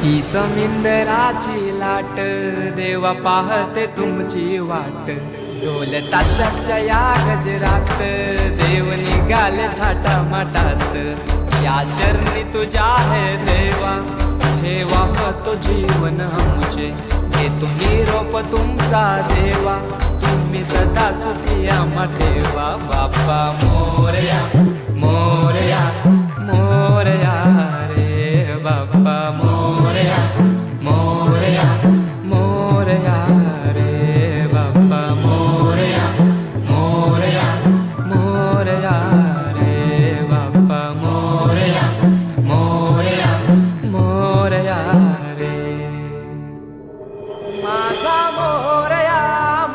ही समिंदराची लाट देवा पाहते तुमची वाट ढोल ताशाच्या या गजरात देव निघाले थाटा माटात या चरणी तुझ्या है देवा ठेवा तो जीवन आमचे हे तुम्ही रोप तुमचा देवा तुम्ही सदा सुखी आम्हा ठेवा बाप्पा मोरया मोरया मोरया रे बाप्पा मोरया मोरया मोरया रे बाप्पा मोरया मोरया मोरया रे बाप्पा मोरया मोरया मोरया रे माझा मोरया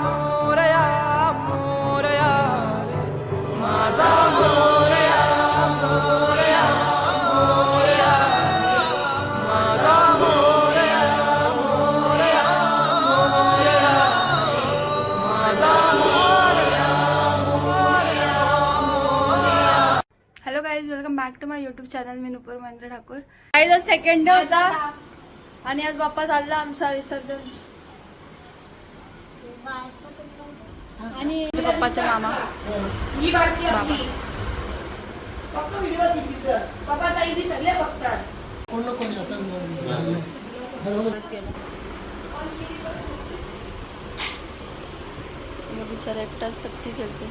मोरया मोरया रे माझा मोरया मोरया मोरया माझा मोरया मोरया मोरया माझा मोरया मोरया मोरया. Hello guys, welcome back to my YouTube channel. मी नुपूर महेंद्र ठाकूर. गाईज, आज सेकंड डे होता आणि आज बाप्पा चालला आमचा विसर्जन आणि पप्पाचा मामा ही बारकी बाबा. आपली फक्त व्हिडिओ तिचं पप्पा ताई बी सगळे बघतात. बस गेला. यो बिचारा एकटाच पत्ती खेळते.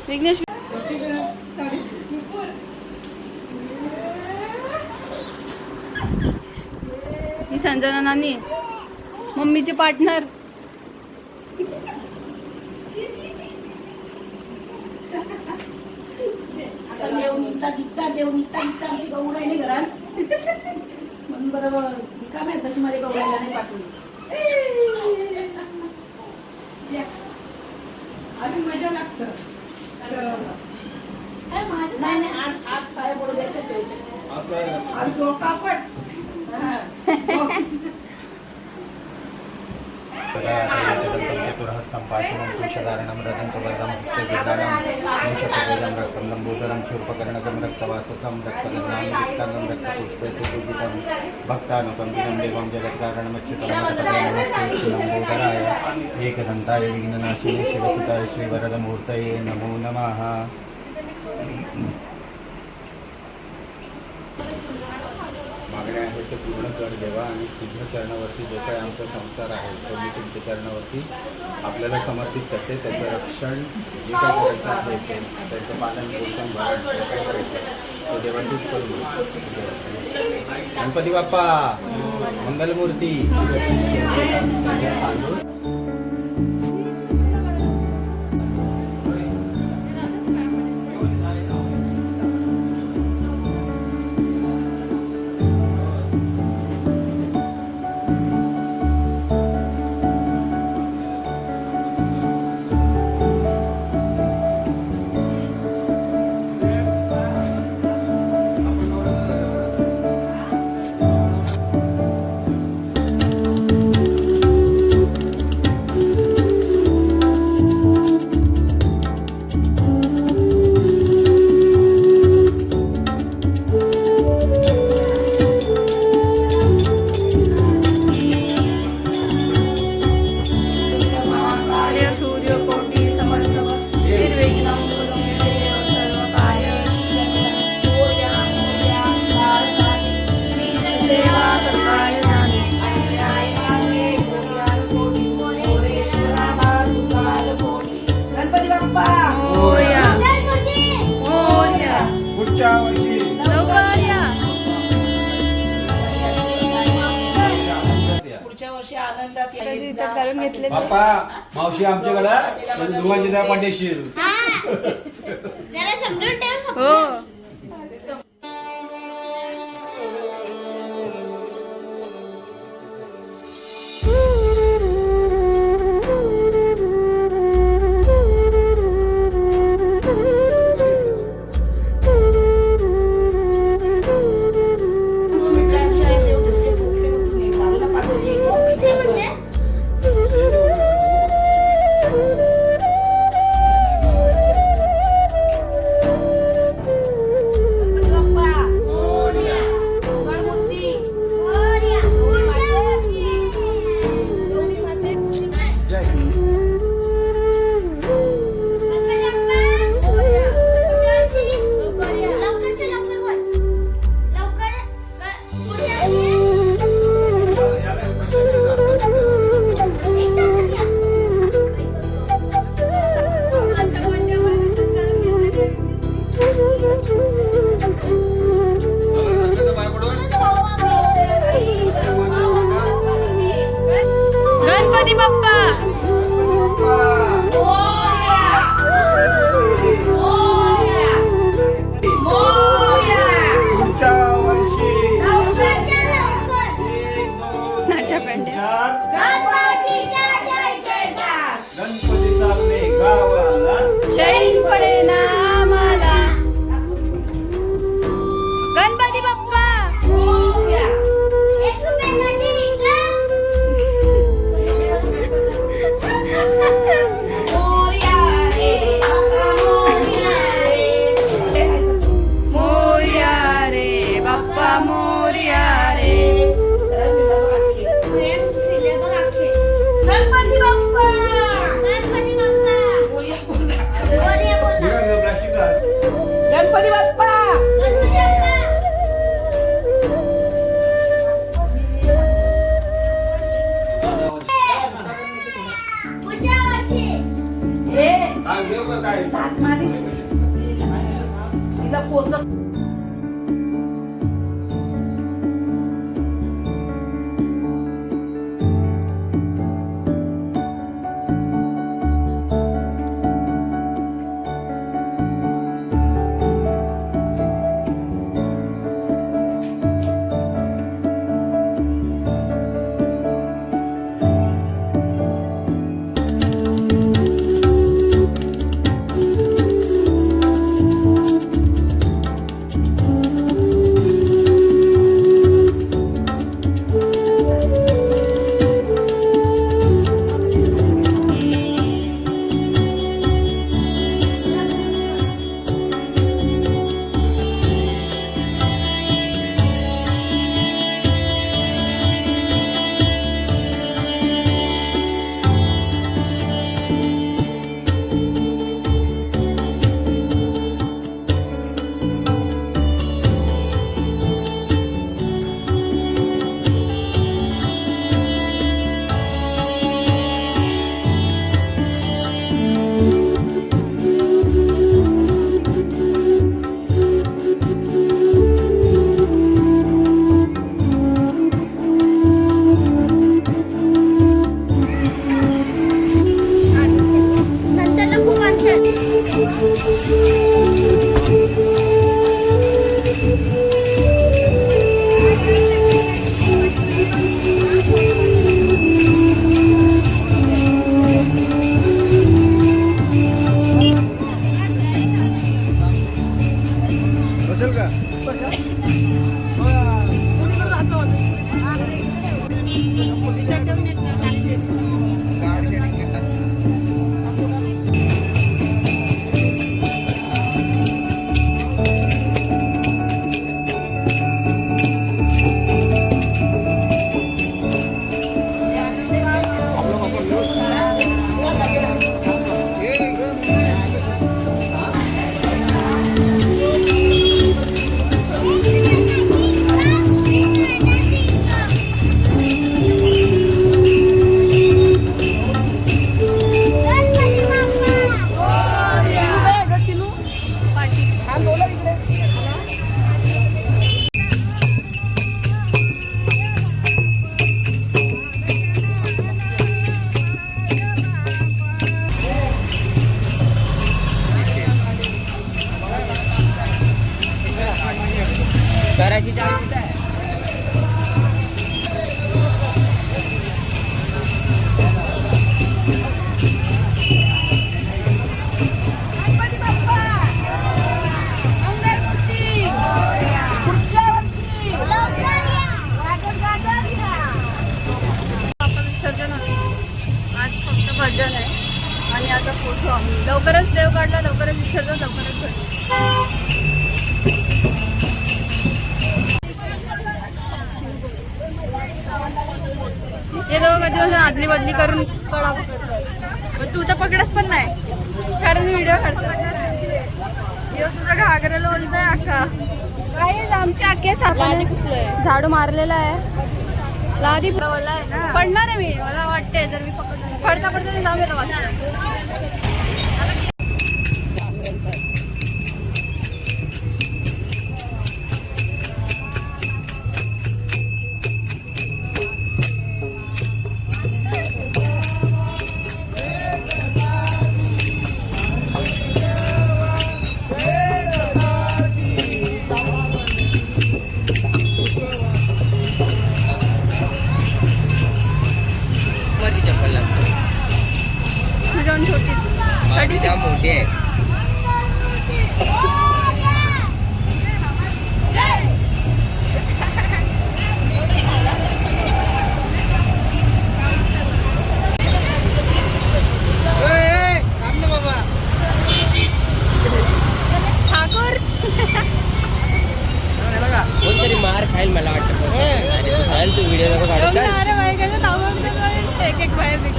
विघ्नेश ही संजना नानी मम्मीची पार्टनर. आता देव निघता आमची गौर आहे ना घरात म्हणून बरोबर रिकाम आहे तशी माझ्या गौराला नाही पाठवली. अजून मजा लागतं. नाही नाही आज पाया पडू द्यायचं आज डोका पण एकदंताय विघ्ननाशिने शिवसुताय श्रीवरदमूर्तये नमो नमः. मागण्या आहेत ते पूर्ण कर देवा आणि तुझ्या चरणावरती जे काही आमचा संसार आहे तो मी तुमच्या चरणावरती आपल्याला समर्पित करते. त्याचं रक्षण जे काही करायचं आहे ते त्याचं पालन पोषण भरण जे काही करायचं ते देवाचीच करून गणपती बाप्पा मंगलमूर्ती. पुढच्या वर्षी आनंदात येईल. करून घेतले. बाप्पा मावशी आमच्याकडे धुवांची द्या पाठीशील. जरा समजून ठेव. हो. याची डाळ कुठे आहे? विसर्जन होतं आज फक्त भजन आहे आणि आता फोटो आम्ही लवकरच देव काढला, लवकरच विसर्जन, लवकरच भजन. हे दोघं कधी आदली बदली करून कडा पकडतात, पण तू तर पकडच पण नाही कारण व्हिडिओ काढतो. तुझा घागरेला बोलतोय अख्खा काही आमच्या अख्खे सापडले, झाडू मारलेला आहे, लादी आहे ना, पडणार आहे मी, मला वाटते जर मी पडता पडता जाऊ गेला वाचता. तुझ्याहून छोटी 36 मोठी आहे. ठाकूर कोणतरी मार खाईल मला वाटतं. तू व्हिडिओ नको काढू का? अरे बायकाचं थांबवून एक एक बाहेर निघ.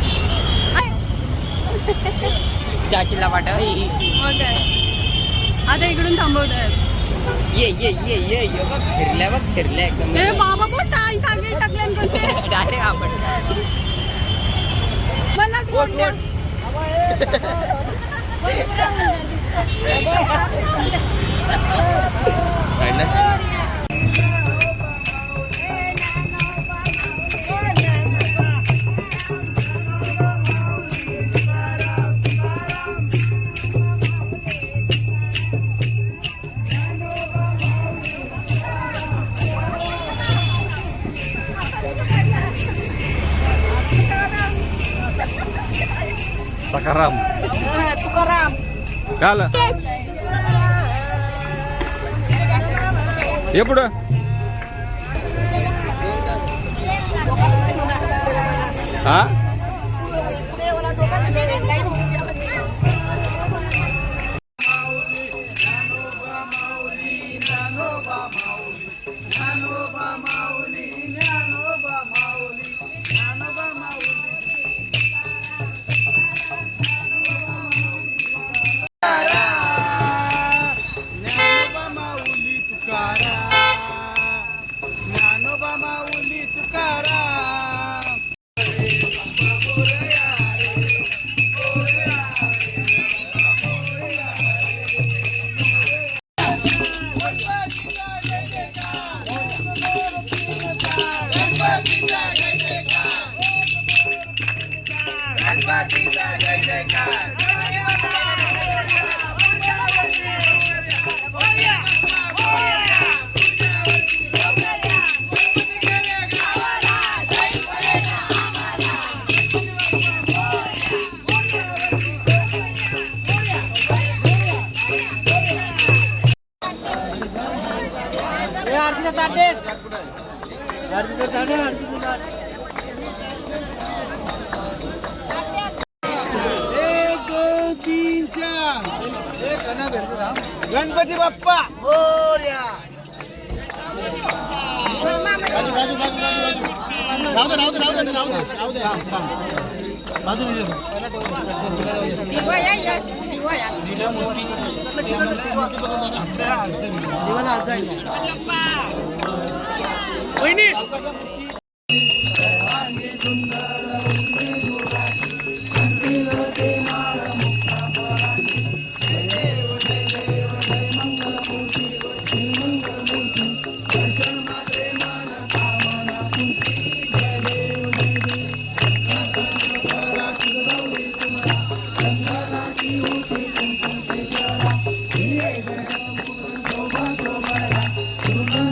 चाचीला पाठव. मग काय आता इकडून थांबवतोय. ये ये ये ये ये बघ फिरल्या एकदम. हे बाबा कोण टाळ टाकले टाकले डायरेक्ट आपण मलाच बोलले. सकाराम तुकाराम काय आलं? ये पुढं. हा गणपती बाप्पा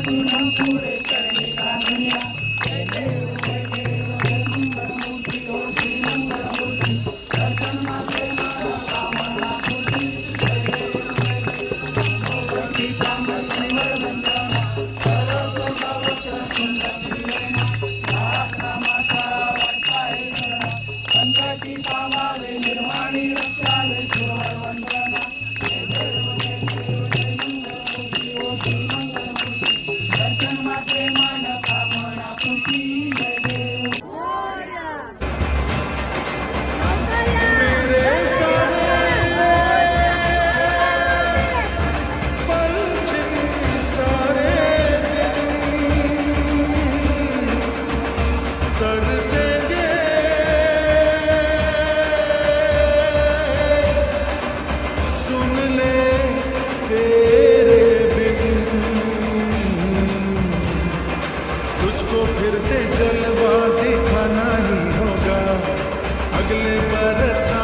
Thank you. तुझको फिर से जलवा दिखाना ही होगा अगले बरसा